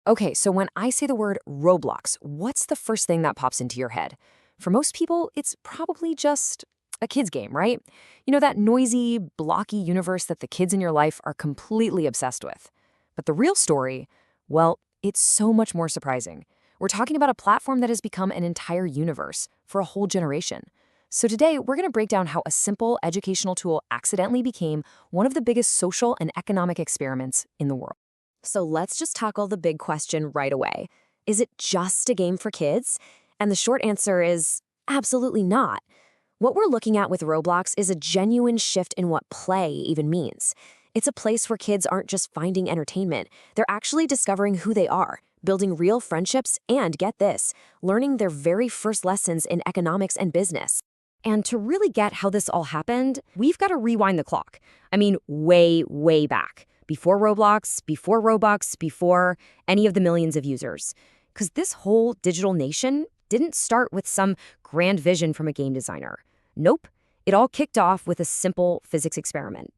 Okay, so when I say the word Roblox, what's the first thing that pops into your head? For most people, it's probably just a kid's game, right? You know, that noisy, blocky universe that the kids in your life are completely obsessed with. But the real story, well, it's so much more surprising. We're talking about a platform that has become an entire universe for a whole generation. So today, we're going to break down how a simple educational tool accidentally became one of the biggest social and economic experiments in the world. So let's just tackle the big question right away. Is it just a game for kids? And the short answer is absolutely not. What we're looking at with Roblox is a genuine shift in what play even means. It's a place where kids aren't just finding entertainment, they're actually discovering who they are, building real friendships, and get this, learning their very first lessons in economics and business. And to really get how this all happened, we've got to rewind the clock. I mean, way, way back. Before Roblox, before Robux, before any of the millions of users. Because this whole digital nation didn't start with some grand vision from a game designer. Nope, it all kicked off with a simple physics experiment.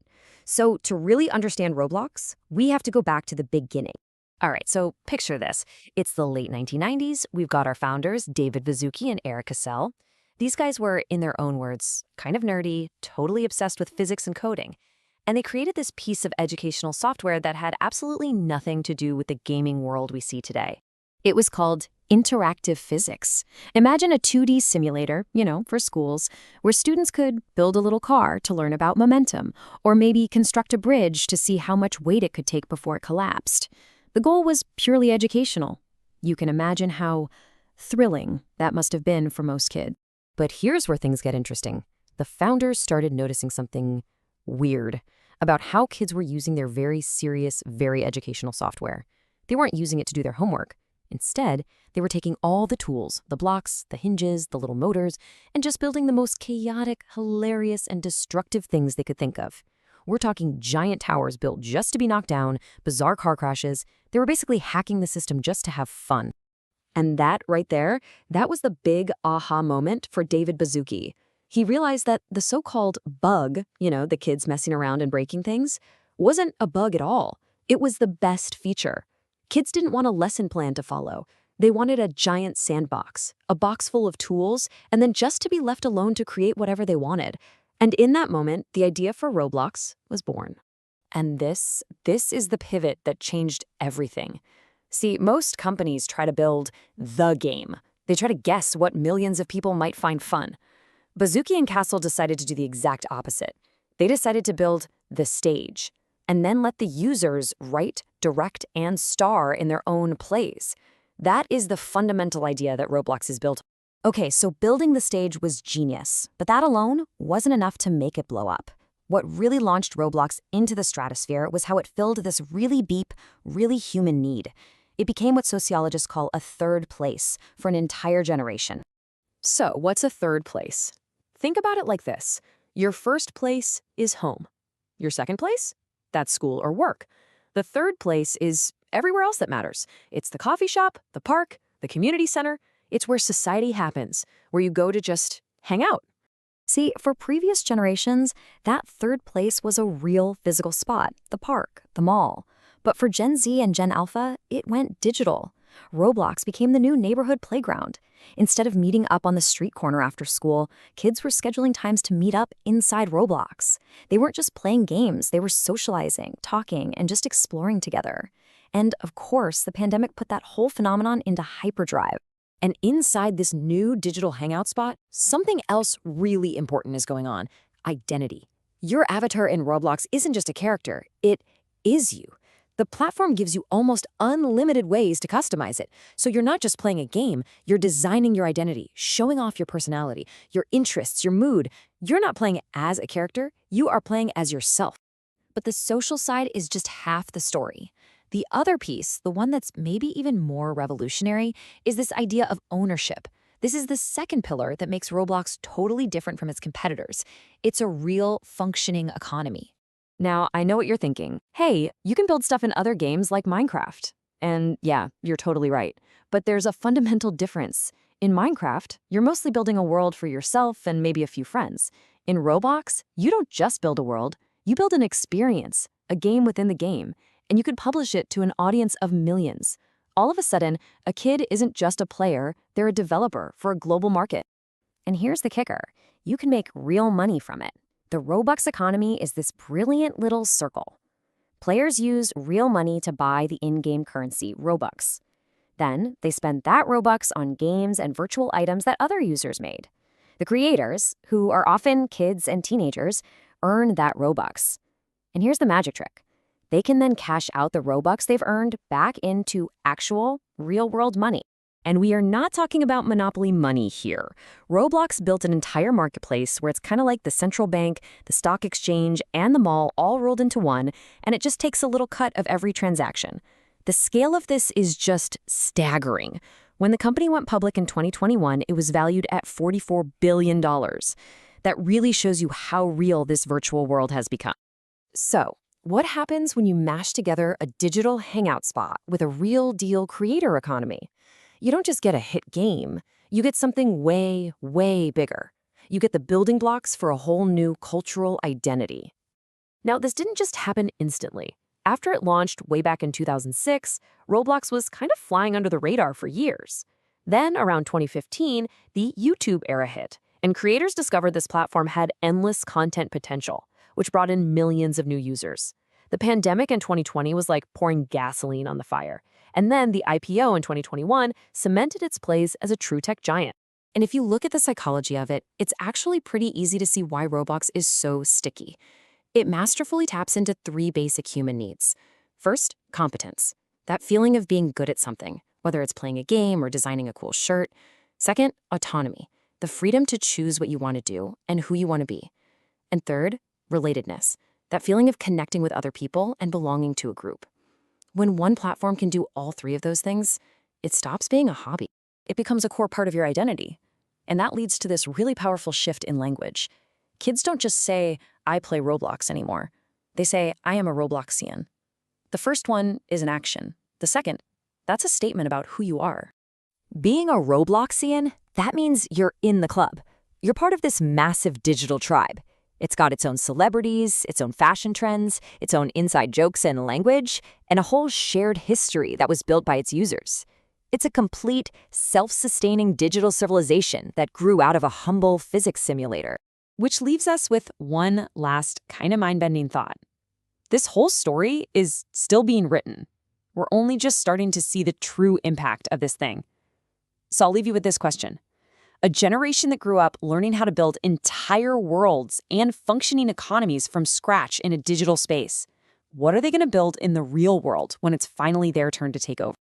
So to really understand Roblox, we have to go back to the beginning. All right, so picture this. It's the late 1990s. We've got our founders, David Baszucki and Eric Cassell. These guys were, in their own words, kind of nerdy, totally obsessed with physics and coding. And they created this piece of educational software that had absolutely nothing to do with the gaming world we see today. It was called interactive physics. Imagine a 2D simulator, for schools, where students could build a little car to learn about momentum, or maybe construct a bridge to see how much weight it could take before it collapsed. The goal was purely educational. You can imagine how thrilling that must have been for most kids. But here's where things get interesting. The founders started noticing something weird about how kids were using their very serious, very educational software. They weren't using it to do their homework. Instead, they were taking all the tools, the blocks, the hinges, the little motors, and just building the most chaotic, hilarious, and destructive things they could think of. We're talking giant towers built just to be knocked down, bizarre car crashes. They were basically hacking the system just to have fun. And that right there, that was the big aha moment for David Baszucki. He realized that the so-called bug, the kids messing around and breaking things, wasn't a bug at all. It was the best feature. Kids didn't want a lesson plan to follow. They wanted a giant sandbox, a box full of tools, and then just to be left alone to create whatever they wanted. And in that moment, the idea for Roblox was born. And this is the pivot that changed everything. See, most companies try to build the game. They try to guess what millions of people might find fun. Baszucki and Castle decided to do the exact opposite. They decided to build the stage, and then let the users write, direct, and star in their own plays. That is the fundamental idea that Roblox is built on. Okay, so building the stage was genius, but that alone wasn't enough to make it blow up. What really launched Roblox into the stratosphere was how it filled this really deep, really human need. It became what sociologists call a third place for an entire generation. So, what's a third place? Think about it like this. Your first place is home. Your second place? That's school or work. The third place is everywhere else that matters. It's the coffee shop, the park, the community center. It's where society happens, where you go to just hang out. See, for previous generations, that third place was a real physical spot, the park, the mall. But for Gen Z and Gen Alpha, it went digital. Roblox became the new neighborhood playground. Instead of meeting up on the street corner after school, kids were scheduling times to meet up inside Roblox. They weren't just playing games, they were socializing, talking, and just exploring together. And of course, the pandemic put that whole phenomenon into hyperdrive. And inside this new digital hangout spot, something else really important is going on: identity. Your avatar in Roblox isn't just a character, it is you. The platform gives you almost unlimited ways to customize it. So you're not just playing a game, you're designing your identity, showing off your personality, your interests, your mood. You're not playing as a character, you are playing as yourself. But the social side is just half the story. The other piece, the one that's maybe even more revolutionary, is this idea of ownership. This is the second pillar that makes Roblox totally different from its competitors. It's a real functioning economy. Now, I know what you're thinking. Hey, you can build stuff in other games like Minecraft. And yeah, you're totally right. But there's a fundamental difference. In Minecraft, you're mostly building a world for yourself and maybe a few friends. In Roblox, you don't just build a world, you build an experience, a game within the game, and you could publish it to an audience of millions. All of a sudden, a kid isn't just a player, they're a developer for a global market. And here's the kicker. You can make real money from it. The Robux economy is this brilliant little circle. Players use real money to buy the in-game currency, Robux. Then, they spend that Robux on games and virtual items that other users made. The creators, who are often kids and teenagers, earn that Robux. And here's the magic trick. They can then cash out the Robux they've earned back into actual, real-world money. And we are not talking about monopoly money here. Roblox built an entire marketplace where it's kind of like the central bank, the stock exchange, and the mall all rolled into one, and it just takes a little cut of every transaction. The scale of this is just staggering. When the company went public in 2021, it was valued at $44 billion. That really shows you how real this virtual world has become. So, what happens when you mash together a digital hangout spot with a real-deal creator economy? You don't just get a hit game. You get something way, way bigger. You get the building blocks for a whole new cultural identity. Now, this didn't just happen instantly. After it launched way back in 2006, Roblox was kind of flying under the radar for years. Then, around 2015, the YouTube era hit, and creators discovered this platform had endless content potential, which brought in millions of new users. The pandemic in 2020 was like pouring gasoline on the fire. And then the IPO in 2021 cemented its place as a true tech giant. And if you look at the psychology of it, it's actually pretty easy to see why Roblox is so sticky. It masterfully taps into three basic human needs. First, competence. That feeling of being good at something, whether it's playing a game or designing a cool shirt. Second, autonomy. The freedom to choose what you want to do and who you want to be. And third, relatedness. That feeling of connecting with other people and belonging to a group. When one platform can do all three of those things, it stops being a hobby. It becomes a core part of your identity. And that leads to this really powerful shift in language. Kids don't just say, I play Roblox anymore. They say, I am a Robloxian. The first one is an action. The second, that's a statement about who you are. Being a Robloxian, that means you're in the club. You're part of this massive digital tribe. It's got its own celebrities, its own fashion trends, its own inside jokes and language, and a whole shared history that was built by its users. It's a complete, self-sustaining digital civilization that grew out of a humble physics simulator. Which leaves us with one last kind of mind-bending thought. This whole story is still being written. We're only just starting to see the true impact of this thing. So I'll leave you with this question. A generation that grew up learning how to build entire worlds and functioning economies from scratch in a digital space. What are they going to build in the real world when it's finally their turn to take over?